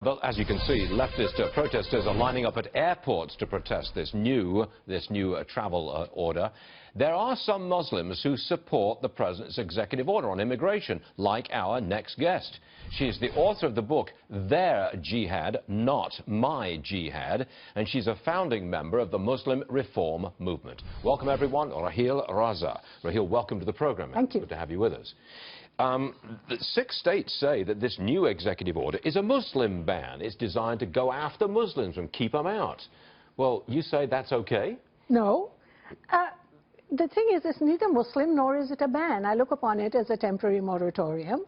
Well, as you can see, leftist protesters are lining up at airports to protest this new travel order. There are some Muslims who support the president's executive order on immigration, like our next guest. She is the author of the book, Their Jihad, Not My Jihad, and she's a founding member of the Muslim Reform Movement. Welcome, everyone. Raheel, Raza. Raheel, welcome to the program. Thank you. Good to have you with us. 6 states say that this new executive order is a Muslim ban. It's designed to go after Muslims and keep them out. Well, you say that's okay? No. The thing is, it's neither Muslim nor is it a ban. I look upon it as a temporary moratorium.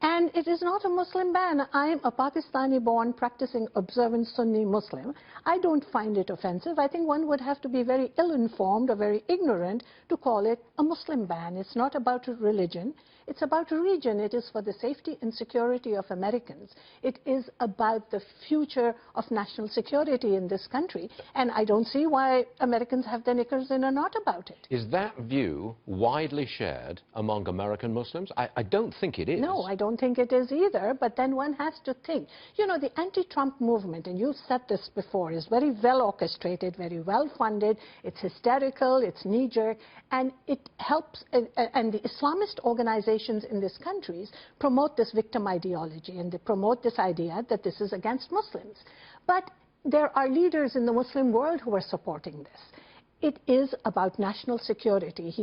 And it is not a Muslim ban. I am a Pakistani-born, practicing, observant Sunni Muslim. I don't find it offensive. I think one would have to be very ill-informed or very ignorant to call it a Muslim ban. It's not about religion. It's about region. It is for the safety and security of Americans. It is about the future of national security in this country. And I don't see why Americans have their knickers in a knot about it. Is that view widely shared among American Muslims? I don't think it is. No, I don't think it is either, but then one has to think. You know, the anti-Trump movement, and you've said this before, is very well orchestrated, very well funded. It's hysterical, it's knee-jerk, and it helps, and the Islamist organizations in these countries promote this victim ideology, and they promote this idea that this is against Muslims. But there are leaders in the Muslim world who are supporting this. It is about national security.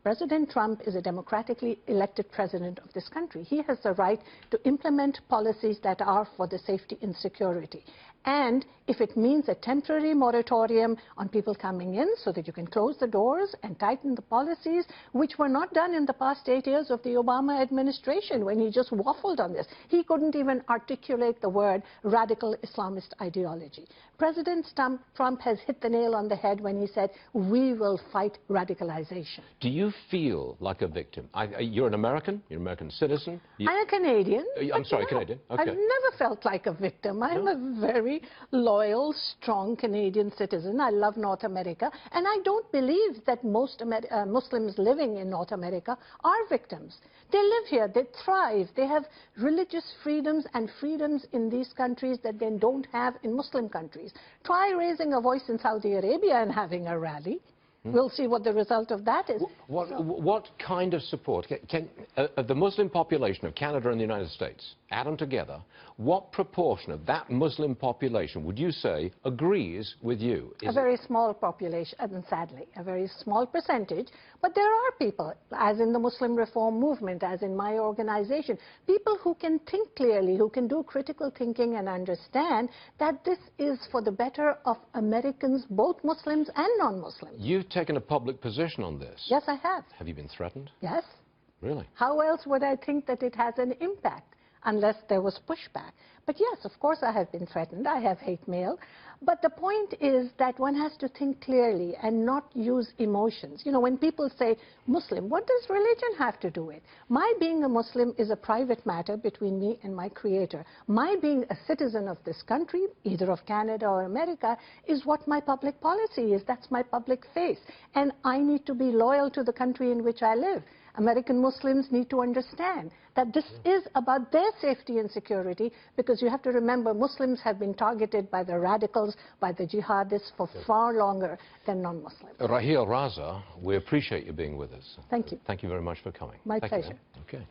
President Trump is a democratically elected president of this country. He has the right to implement policies that are for the safety and security. And if it means a temporary moratorium on people coming in so that you can close the doors and tighten the policies, which were not done in the past 8 years of the Obama administration when he just waffled on this. He couldn't even articulate the word radical Islamist ideology. President Trump has hit the nail on the head when he said, we will fight radicalization. Do you feel like a victim? You're an American? You're an American citizen? I'm a Canadian. I'm sorry, Canadian. Okay. I've never felt like a victim. I'm a very loyal, strong Canadian citizen. I love North America, and I don't believe that most Muslims living in North America are victims. They live here, they thrive, they have religious freedoms and freedoms in these countries that they don't have in Muslim countries. Try raising a voice in Saudi Arabia and having a rally. We'll see what the result of that is. What kind of support of the Muslim population of Canada and the United States, add them together, what proportion of that Muslim population would you say agrees with you? A very small population, and sadly, a very small percentage. But there are people, as in the Muslim Reform Movement, as in my organization, people who can think clearly, who can do critical thinking and understand that this is for the better of Americans, both Muslims and non-Muslims. You've taken a public position on this. Yes, I have. Have you been threatened? Yes. Really? How else would I think that it has an impact unless there was pushback? But yes, of course I have been threatened. I have hate mail. But the point is that one has to think clearly and not use emotions. You know, when people say Muslim, what does religion have to do with it? My being a Muslim is a private matter between me and my Creator. My being a citizen of this country, either of Canada or America, is what my public policy is. That's my public face. And I need to be loyal to the country in which I live. American Muslims need to understand that this is about their safety and security, because you have to remember Muslims have been targeted by the radicals, by the jihadists for far longer than non-Muslims. Raheel, Raza, we appreciate you being with us. Thank you. Thank you very much for coming. My pleasure. Okay.